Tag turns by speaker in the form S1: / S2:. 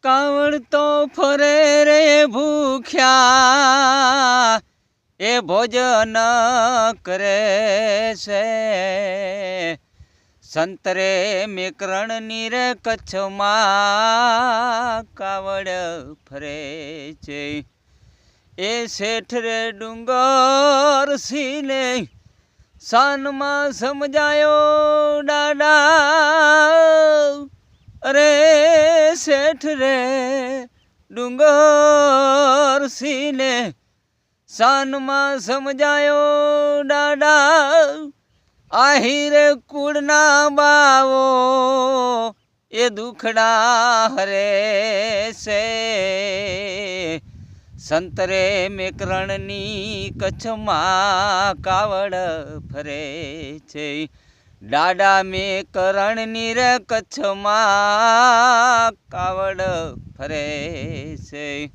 S1: કાવડ તો ફરે રે ભૂખ્યા એ ભોજન કરે છે સંતરે મેકરણની રે કચ્છમાં કાવડ ફરે છે એ શેઠ રે ડુંગર સીને સાનમાં સમજાયો દાડા અરે શેઠ રે ડુંગર સીને સાનમાં સમજાયો દાડા આહિરે કુળના બાવો એ દુખડા હરે છે સંતરે મેકરણની કચ્છમાં કાવડ ફરે છે દાડા મેકરણની રે કચ્છમાં કાવડ ફરે છે।